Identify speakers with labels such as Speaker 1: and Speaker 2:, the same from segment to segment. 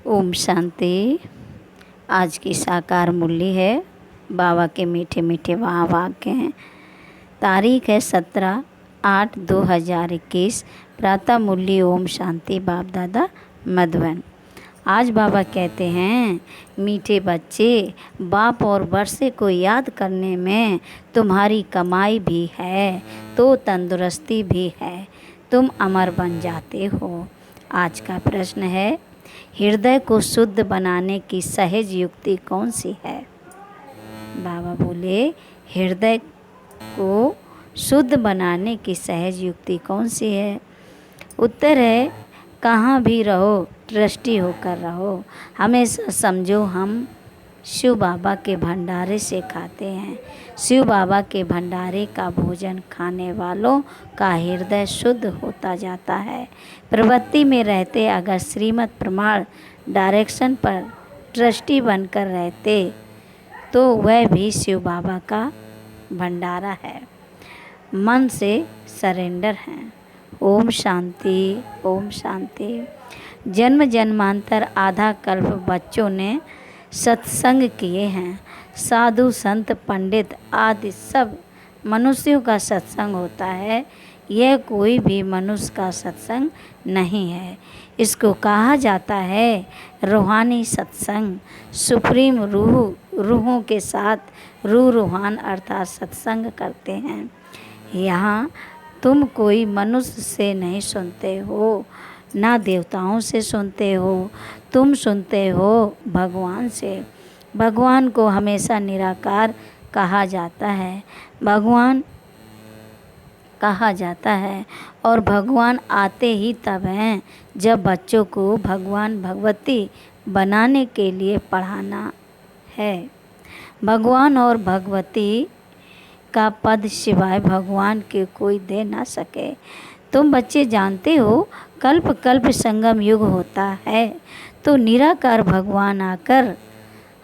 Speaker 1: ओम शांति। आज की साकार मूल्य है बाबा के मीठे मीठे वहाँ वाक्य हैं। तारीख है 17/8/2021। प्रातः मूल्य ओम शांति। बाप दादा मधुबन। आज बाबा कहते हैं, मीठे बच्चे, बाप और वर्षे को याद करने में तुम्हारी कमाई भी है तो तंदुरुस्ती भी है, तुम अमर बन जाते हो। आज का प्रश्न है, हृदय को शुद्ध बनाने की सहज युक्ति कौन सी है? बाबा बोले, हृदय को शुद्ध बनाने की सहज युक्ति कौन सी है? उत्तर है, कहाँ भी रहो ट्रस्टी होकर रहो। हमेशा समझो हम शिव बाबा के भंडारे से खाते हैं। शिव बाबा के भंडारे का भोजन खाने वालों का हृदय शुद्ध होता जाता है। प्रवृत्ति में रहते अगर श्रीमत प्रमाण डायरेक्शन पर ट्रस्टी बनकर रहते तो वह भी शिव बाबा का भंडारा है। मन से सरेंडर हैं। ओम शांति, ओम शांति। जन्म जन्मांतर आधा कल्प बच्चों ने सत्संग किए हैं। साधु संत पंडित आदि सब मनुष्यों का सत्संग होता है। यह कोई भी मनुष्य का सत्संग नहीं है। इसको कहा जाता है रूहानी सत्संग। सुप्रीम रूहों के साथ रूहान अर्थात सत्संग करते हैं। यहाँ तुम कोई मनुष्य से नहीं सुनते हो, ना देवताओं से सुनते हो, तुम सुनते हो भगवान से। भगवान को हमेशा निराकार कहा जाता है। भगवान कहा जाता है और भगवान आते ही तब हैं जब बच्चों को भगवान भगवती बनाने के लिए पढ़ाना है। भगवान और भगवती का पद सिवाय भगवान के कोई दे ना सके। तुम बच्चे जानते हो, कल्प कल्प संगम युग होता है तो निराकार भगवान आकर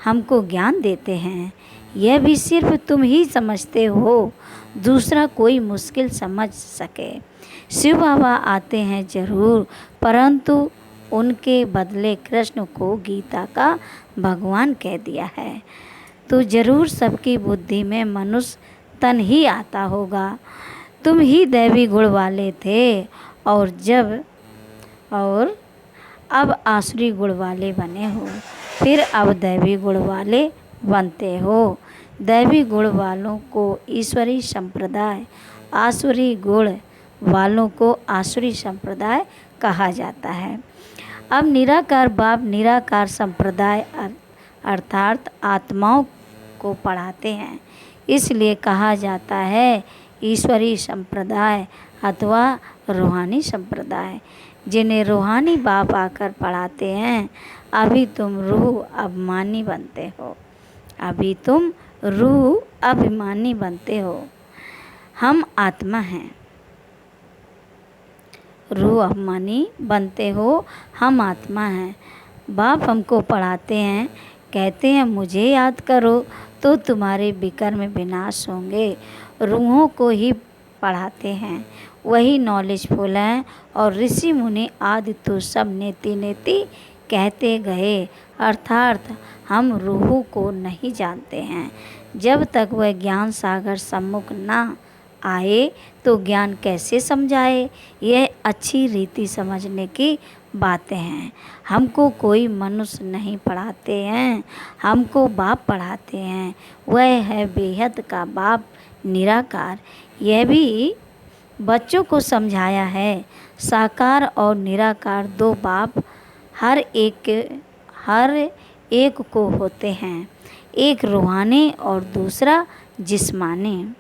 Speaker 1: हमको ज्ञान देते हैं। यह भी सिर्फ तुम ही समझते हो, दूसरा कोई मुश्किल समझ सके। शिव बाबा आते हैं जरूर, परंतु उनके बदले कृष्ण को गीता का भगवान कह दिया है तो जरूर सबकी बुद्धि में मनुष्य तन ही आता होगा। तुम ही दैवी गुण वाले थे और अब आसुरी गुण वाले बने हो, फिर अब दैवी गुण वाले बनते हो। दैवी गुण वालों को ईश्वरी संप्रदाय, आसुरी गुण वालों को आसुरी संप्रदाय कहा जाता है। अब निराकार बाप निराकार संप्रदाय अर्थात आत्माओं को पढ़ाते हैं, इसलिए कहा जाता है ईश्वरी संप्रदाय अथवा रूहानी संप्रदाय। जिन्हें रूहानी बाप आकर पढ़ाते हैं, अभी तुम रूह अभिमानी बनते हो। अभी तुम रूह अभिमानी बनते हो। हम आत्मा हैं। रूह अभिमानी बनते हो, हम आत्मा हैं। बाप हमको पढ़ाते हैं, कहते हैं मुझे याद करो तो तुम्हारे विकर्म विनाश होंगे। रूहों को ही पढ़ाते हैं, वही नॉलेजफुल हैं और ऋषि मुनि आदि तो सब नेति नेति कहते गए। अर्थात हम रूहों को नहीं जानते हैं। जब तक वह ज्ञान सागर सम्मुख ना आए तो ज्ञान कैसे समझाए? यह अच्छी रीति समझने की बातें हैं। हमको कोई मनुष्य नहीं पढ़ाते हैं, हमको बाप पढ़ाते हैं। वह है बेहद का बाप निराकार। यह भी बच्चों को समझाया है, साकार और निराकार दो बाप हर एक को होते हैं। एक रूहानी और दूसरा जिस्मानी।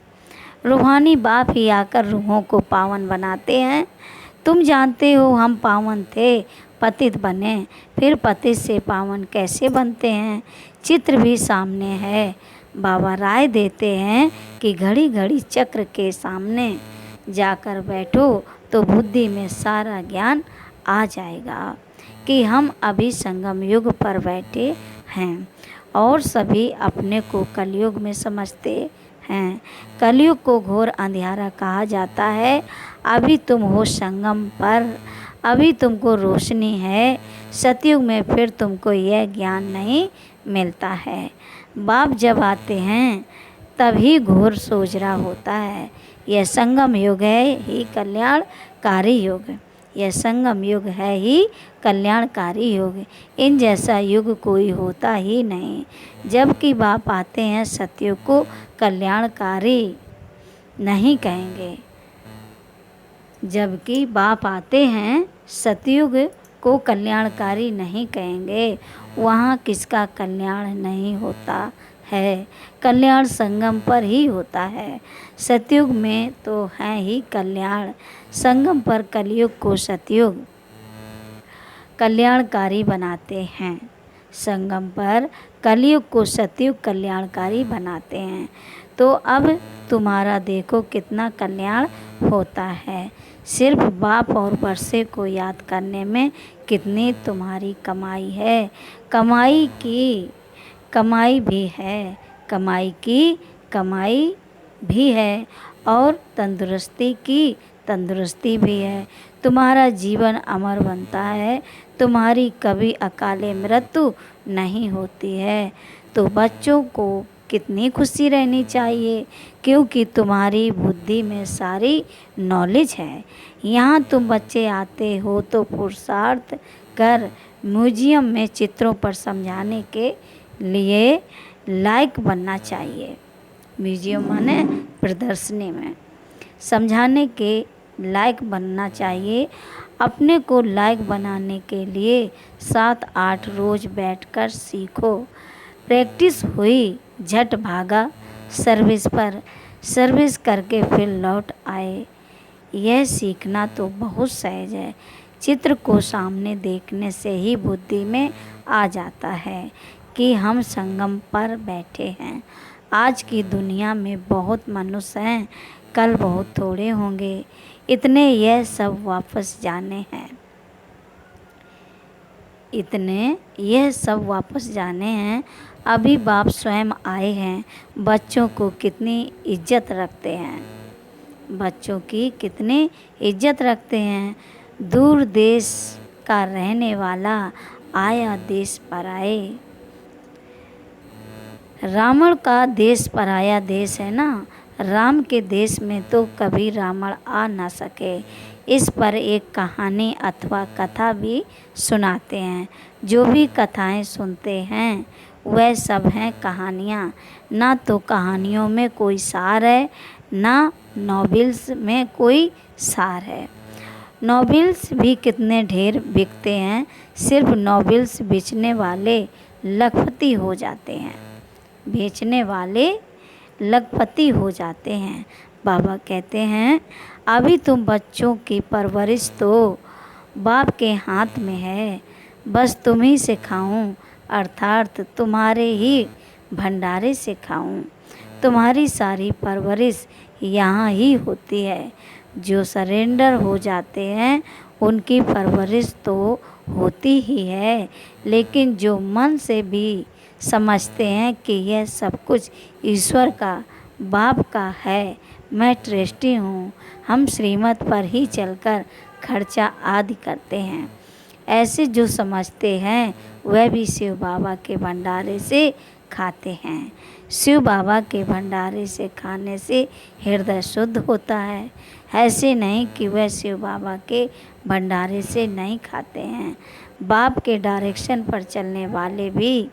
Speaker 1: रूहानी बाप ही आकर रूहों को पावन बनाते हैं। तुम जानते हो हम पावन थे, पतित बने, फिर पतित से पावन कैसे बनते हैं? चित्र भी सामने है। बाबा राय देते हैं कि घड़ी घड़ी चक्र के सामने जाकर बैठो तो बुद्धि में सारा ज्ञान आ जाएगा कि हम अभी संगम युग पर बैठे हैं और सभी अपने को कलयुग में समझते हैं। कलयुग को घोर अंधियारा कहा जाता है। अभी तुम हो संगम पर, अभी तुमको रोशनी है सतयुग में फिर तुमको यह ज्ञान नहीं मिलता है। बाप जब आते हैं तभी घोर सोजरा होता है। यह संगम युग है ही कल्याणकारी युग। यह संगम युग है ही कल्याणकारी युग। इन जैसा युग कोई होता ही नहीं। जबकि बाप आते हैं सतयुग को कल्याणकारी नहीं कहेंगे। जबकि बाप आते हैं सतयुग को कल्याणकारी नहीं कहेंगे। वहाँ किसका कल्याण नहीं होता है, कल्याण संगम पर ही होता है। सतयुग में तो है ही कल्याण, संगम पर कलयुग को सतयुग कल्याणकारी बनाते हैं। संगम पर कलयुग को सतयुग कल्याणकारी बनाते हैं। तो अब तुम्हारा देखो कितना कल्याण होता है। सिर्फ बाप और वर्षे को याद करने में कितनी तुम्हारी कमाई है। कमाई भी है, कमाई की कमाई भी है और तंदुरुस्ती की तंदुरुस्ती भी है। तुम्हारा जीवन अमर बनता है, तुम्हारी कभी अकाले मृत्यु नहीं होती है। तो बच्चों को कितनी खुशी रहनी चाहिए, क्योंकि तुम्हारी बुद्धि में सारी नॉलेज है। यहाँ तुम बच्चे आते हो तो पुरुषार्थ कर म्यूजियम में चित्रों पर समझाने के लिए लायक बनना चाहिए। म्यूजियम माने प्रदर्शनी में समझाने के लायक बनना चाहिए। अपने को लायक बनाने के लिए 7-8 रोज बैठकर सीखो। प्रैक्टिस हुई झट भागा सर्विस पर, सर्विस करके फिर लौट आए। यह सीखना तो बहुत सहज है। चित्र को सामने देखने से ही बुद्धि में आ जाता है कि हम संगम पर बैठे हैं। आज की दुनिया में बहुत मनुष्य हैं, कल बहुत थोड़े होंगे। इतने यह सब वापस जाने हैं, इतने यह सब वापस जाने हैं। अभी बाप स्वयं आए हैं। बच्चों को कितनी इज्जत रखते हैं, बच्चों की कितनी इज्जत रखते हैं। दूर देश का रहने वाला आया देश पर आए। रावण का देश पराया देश है ना। राम के देश में तो कभी रावण आ ना सके। इस पर एक कहानी अथवा कथा भी सुनाते हैं। जो भी कथाएं सुनते हैं वह सब हैं कहानियाँ। ना तो कहानियों में कोई सार है, ना नॉवेल्स में कोई सार है। नॉवेल्स भी कितने ढेर बिकते हैं, सिर्फ नॉवेल्स बेचने वाले लखपति हो जाते हैं, बेचने वाले लखपति हो जाते हैं। बाबा कहते हैं अभी तुम बच्चों की परवरिश तो बाप के हाथ में है। बस तुम ही से खाऊं, अर्थात तुम्हारे ही भंडारे से खाऊं। तुम्हारी सारी परवरिश यहाँ ही होती है। जो सरेंडर हो जाते हैं उनकी परवरिश तो होती ही है, लेकिन जो मन से भी समझते हैं कि यह सब कुछ ईश्वर का, बाप का है, मैं ट्रस्टी हूँ, हम श्रीमत पर ही चलकर खर्चा आदि करते हैं, ऐसे जो समझते हैं वह भी शिव बाबा के भंडारे से खाते हैं। शिव बाबा के भंडारे से खाने से हृदय शुद्ध होता है। ऐसे नहीं कि वह शिव बाबा के भंडारे से नहीं खाते हैं। बाप के डायरेक्शन पर चलने वाले भी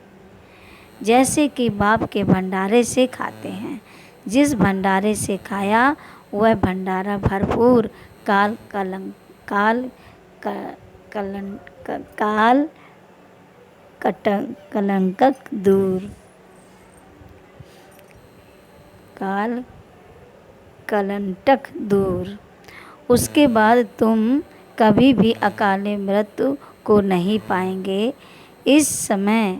Speaker 1: जैसे कि बाप के भंडारे से खाते हैं। जिस भंडारे से खाया वह भंडारा भरपूर कलंकक दूर, काल कलंटक दूर। उसके बाद तुम कभी भी अकाले मृत्यु को नहीं पाएंगे। इस समय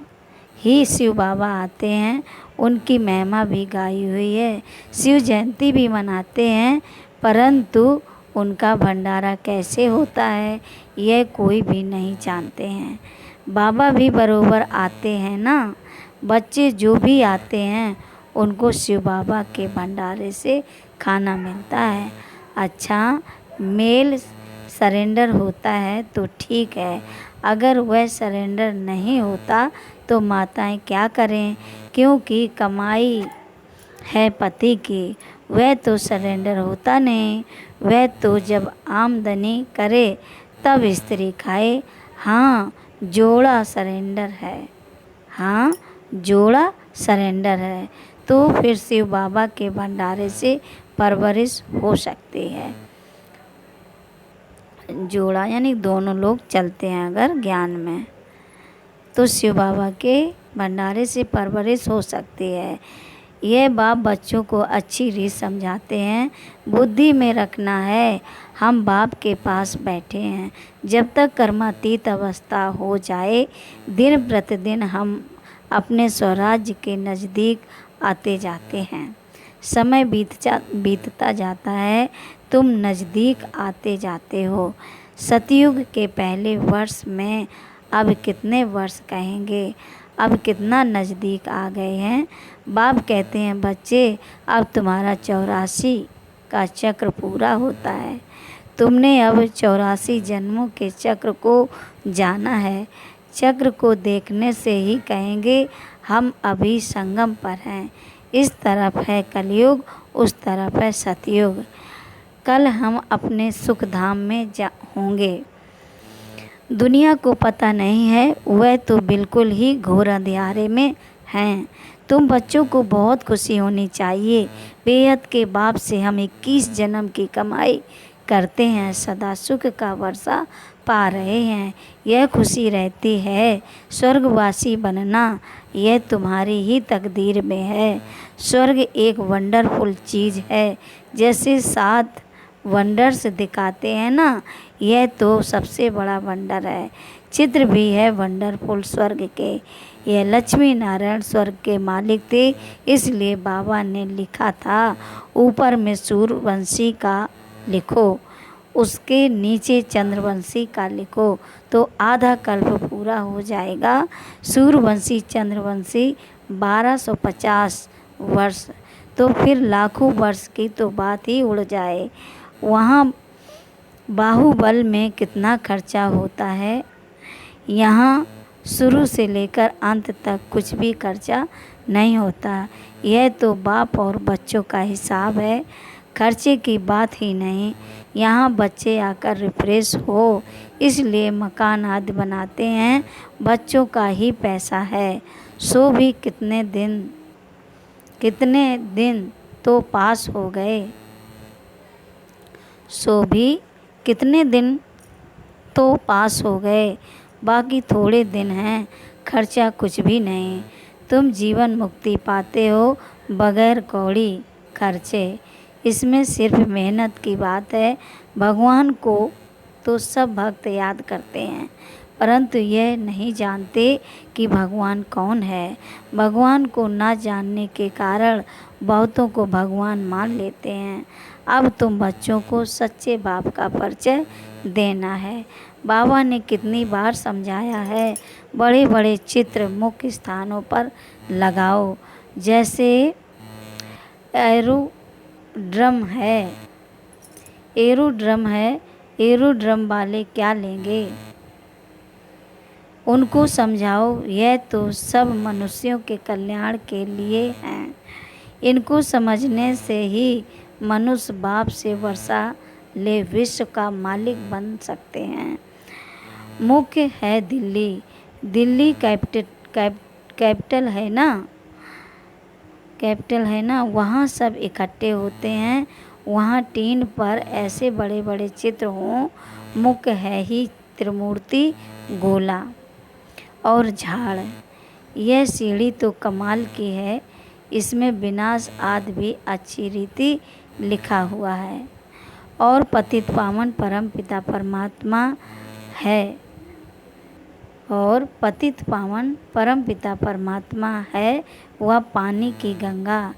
Speaker 1: ही शिव बाबा आते हैं, उनकी महिमा भी गाई हुई है। शिव जयंती भी मनाते हैं, परंतु उनका भंडारा कैसे होता है यह कोई भी नहीं जानते हैं। बाबा भी बरोबर आते हैं ना। बच्चे जो भी आते हैं उनको शिव बाबा के भंडारे से खाना मिलता है। अच्छा, मेल सरेंडर होता है तो ठीक है, अगर वह सरेंडर नहीं होता तो माताएं क्या करें, क्योंकि कमाई है पति की, वह तो सरेंडर होता नहीं। वह तो जब आमदनी करे तब स्त्री खाए। हाँ, जोड़ा सरेंडर है। हाँ, जोड़ा सरेंडर है तो फिर शिव बाबा के भंडारे से परवरिश हो सकती है। जोड़ा यानी दोनों लोग चलते हैं अगर ज्ञान में, तो शिव बाबा के भंडारे से परवरिश हो सकती है। यह बाप बच्चों को अच्छी रीत समझाते हैं। बुद्धि में रखना है, हम बाप के पास बैठे हैं। जब तक कर्मातीत अवस्था हो जाए, दिन प्रतिदिन हम अपने स्वराज्य के नज़दीक आते जाते हैं। समय बीतता जाता है, तुम नज़दीक आते जाते हो। सतयुग के पहले वर्ष में अब कितने वर्ष कहेंगे, अब कितना नज़दीक आ गए हैं। बाप कहते हैं, बच्चे अब तुम्हारा 84 का चक्र पूरा होता है। तुमने अब 84 जन्मों के चक्र को जाना है। चक्र को देखने से ही कहेंगे हम अभी संगम पर हैं। इस तरफ है कलयुग, उस तरफ है सतयुग। कल हम अपने सुख धाम में होंगे। दुनिया को पता नहीं है, वह तो बिल्कुल ही घोर अंधियारे में हैं। तुम बच्चों को बहुत खुशी होनी चाहिए। बेहद के बाप से हम 21 जन्म की कमाई करते हैं, सदा सुख का वर्षा पा रहे हैं। यह खुशी रहती है। स्वर्गवासी बनना यह तुम्हारी ही तकदीर में है। स्वर्ग एक वंडरफुल चीज़ है। जैसे 7 वंडर्स दिखाते हैं ना, यह तो सबसे बड़ा वंडर है। चित्र भी है वंडरफुल स्वर्ग के। यह लक्ष्मी नारायण स्वर्ग के मालिक थे, इसलिए बाबा ने लिखा था ऊपर में सूर्यवंशी का लिखो, उसके नीचे चंद्रवंशी का लिखो, तो आधा कल्प पूरा हो जाएगा। सूर्यवंशी चंद्रवंशी 1250 वर्ष, तो फिर लाखों वर्ष की तो बात ही उड़ जाए। वहाँ बाहुबल में कितना खर्चा होता है, यहाँ शुरू से लेकर अंत तक कुछ भी खर्चा नहीं होता। यह तो बाप और बच्चों का हिसाब है, खर्चे की बात ही नहीं। यहाँ बच्चे आकर रिफ्रेश हो, इसलिए मकान आदि बनाते हैं, बच्चों का ही पैसा है। सो भी कितने दिन तो पास हो गए। सो भी कितने दिन तो पास हो गए, बाकी थोड़े दिन हैं, खर्चा कुछ भी नहीं। तुम जीवन मुक्ति पाते हो बगैर कौड़ी खर्चे। इसमें सिर्फ मेहनत की बात है। भगवान को तो सब भक्त याद करते हैं, परंतु यह नहीं जानते कि भगवान कौन है। भगवान को ना जानने के कारण बहुतों को भगवान मान लेते हैं। अब तुम बच्चों को सच्चे बाप का परिचय देना है। बाबा ने कितनी बार समझाया है, बड़े बड़े चित्र मुख्य स्थानों पर लगाओ। जैसे एरोड्रम है, एरोड्रम वाले क्या लेंगे, उनको समझाओ, यह तो सब मनुष्यों के कल्याण के लिए हैं। इनको समझने से ही मनुष्य बाप से वर्षा ले विश्व का मालिक बन सकते हैं। मुख्य है दिल्ली कैपिटल है ना, वहाँ सब इकट्ठे होते हैं। वहाँ टीन पर ऐसे बड़े बड़े चित्र हों। मुख्य है ही त्रिमूर्ति, गोला और झाड़। यह सीढ़ी तो कमाल की है, इसमें विनाश आदि भी अच्छी रीति लिखा हुआ है। और पतित पावन परम पिता परमात्मा है, वह पानी की गंगा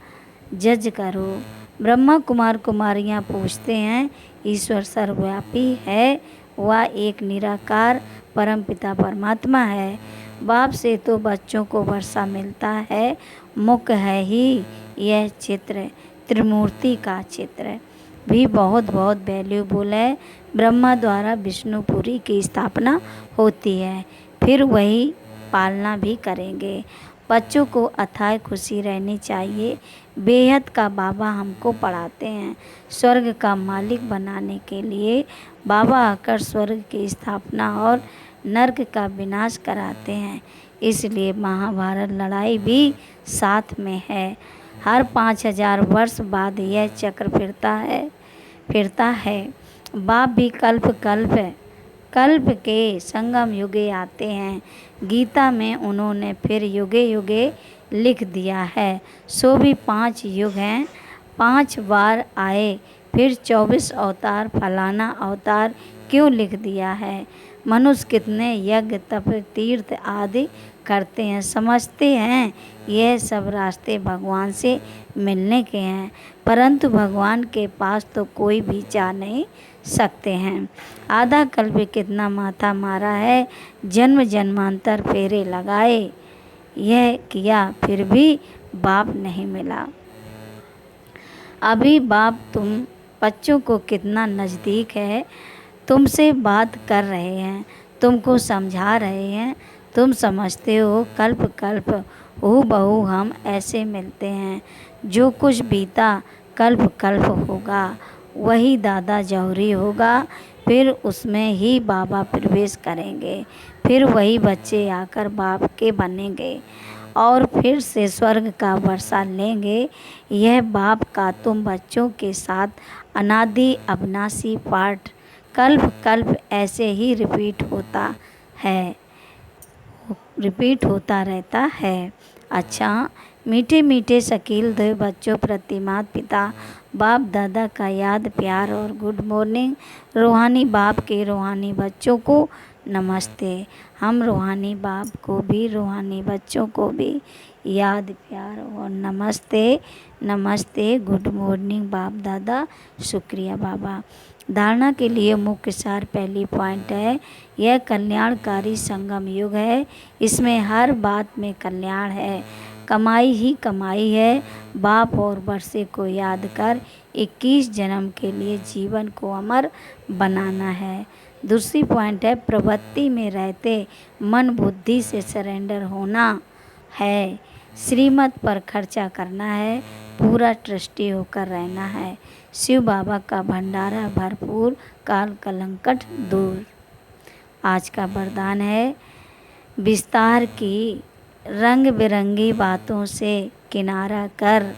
Speaker 1: जज करो। ब्रह्मा कुमार कुमारियाँ पूछते हैं, ईश्वर सर्वव्यापी है, वह एक निराकार परम पिता परमात्मा है। बाप से तो बच्चों को वर्षा मिलता है। मुख्य है ही यह चित्र, त्रिमूर्ति का चित्र भी बहुत बहुत वैल्यूबल है। ब्रह्मा द्वारा विष्णुपुरी की स्थापना होती है, फिर वही पालना भी करेंगे। बच्चों को अथाह खुशी रहनी चाहिए। बेहद का बाबा हमको पढ़ाते हैं। स्वर्ग का मालिक बनाने के लिए बाबा आकर स्वर्ग की स्थापना और नर्क का विनाश कराते हैं। इसलिए महाभारत लड़ाई भी साथ में है। हर 5000 वर्ष बाद यह चक्र फिरता है। बाप भी कल्प के संगम युगे आते हैं। गीता में उन्होंने फिर युगे युगे लिख दिया है। सो भी 5 युग हैं, 5 बार आए, फिर 24 अवतार, फलाना अवतार क्यों लिख दिया है। मनुष्य कितने यज्ञ तप तीर्थ आदि करते हैं, समझते हैं यह सब रास्ते भगवान से मिलने के हैं, परंतु भगवान के पास तो कोई भी जा नहीं सकते हैं। आधा कल्प कितना माथा मारा है, जन्म जन्मांतर फेरे लगाए, यह किया फिर भी बाप नहीं मिला। अभी बाप तुम बच्चों को कितना नज़दीक है, तुमसे बात कर रहे हैं, तुमको समझा रहे हैं। तुम समझते हो कल्प कल्प हूबहू हम ऐसे मिलते हैं। जो कुछ बीता कल्प कल्प होगा वही दादा जौहरी होगा, फिर उसमें ही बाबा प्रवेश करेंगे, फिर वही बच्चे आकर बाप के बनेंगे और फिर से स्वर्ग का वर्षा लेंगे। यह बाप का तुम बच्चों के साथ अनादि अविनाशी पाठ कल्प कल्प ऐसे ही रिपीट होता रहता है। अच्छा, मीठे मीठे शकील दो बच्चों प्रति माता पिता बाप दादा का याद प्यार और गुड मॉर्निंग। रूहानी बाप के रूहानी बच्चों को नमस्ते। हम रूहानी बाप को भी रूहानी बच्चों को भी याद प्यार और नमस्ते गुड मॉर्निंग बाप दादा, शुक्रिया बाबा। धारणा के लिए मुख्य सार पहली पॉइंट है, यह कल्याणकारी संगम युग है। इसमें हर बात में कल्याण है, कमाई ही कमाई है। बाप और वर्षे को याद कर 21 जन्म के लिए जीवन को अमर बनाना है। दूसरी पॉइंट है, प्रवृत्ति में रहते मन बुद्धि से सरेंडर होना है। श्रीमत पर खर्चा करना है, पूरा ट्रस्टी होकर रहना है। शिव बाबा का भंडारा भरपूर, काल कलंकट दूर। आज का वरदान है, विस्तार की रंग बिरंगी बातों से किनारा कर,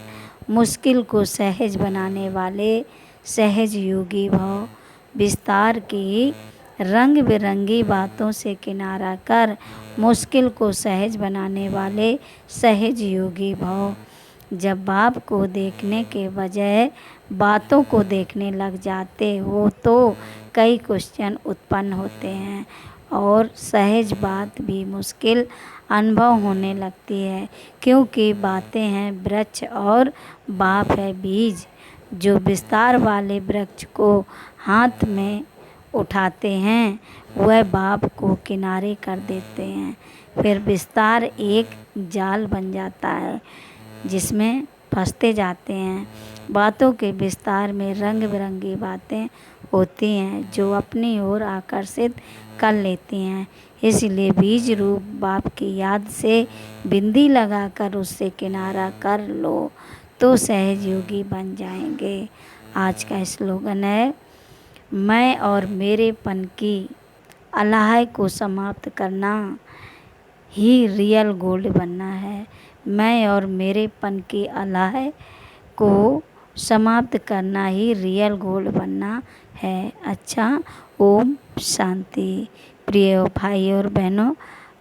Speaker 1: मुश्किल को सहज बनाने वाले सहज योगी भव। विस्तार की रंग बिरंगी बातों से किनारा कर, मुश्किल को सहज बनाने वाले सहज योगी भव। जब बाप को देखने के बजाय बातों को देखने लग जाते हो तो कई क्वेश्चन उत्पन्न होते हैं और सहज बात भी मुश्किल अनुभव होने लगती है, क्योंकि बातें हैं वृक्ष और बाप है बीज। जो विस्तार वाले वृक्ष को हाथ में उठाते हैं वह बाप को किनारे कर देते हैं। फिर विस्तार एक जाल बन जाता है जिसमें फंसते जाते हैं। बातों के विस्तार में रंग बिरंगी बातें होती हैं जो अपनी ओर आकर्षित कर लेती हैं। इसलिए बीज रूप बाप की याद से बिंदी लगाकर उससे किनारा कर लो तो सहज योगी बन जाएंगे। आज का स्लोगन है, मैं और मेरेपन की अलाह को समाप्त करना ही रियल गोल्ड बनना है। मैं और मेरेपन की अलाह को समाप्त करना ही रियल गोल्ड बनना है। अच्छा, ओम शांति। प्रिय भाई और बहनों,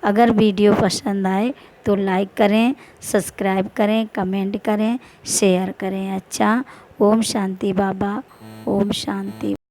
Speaker 1: अगर वीडियो पसंद आए तो लाइक करें, सब्सक्राइब करें, कमेंट करें, शेयर करें। अच्छा, ओम शांति बाबा, ओम शांति।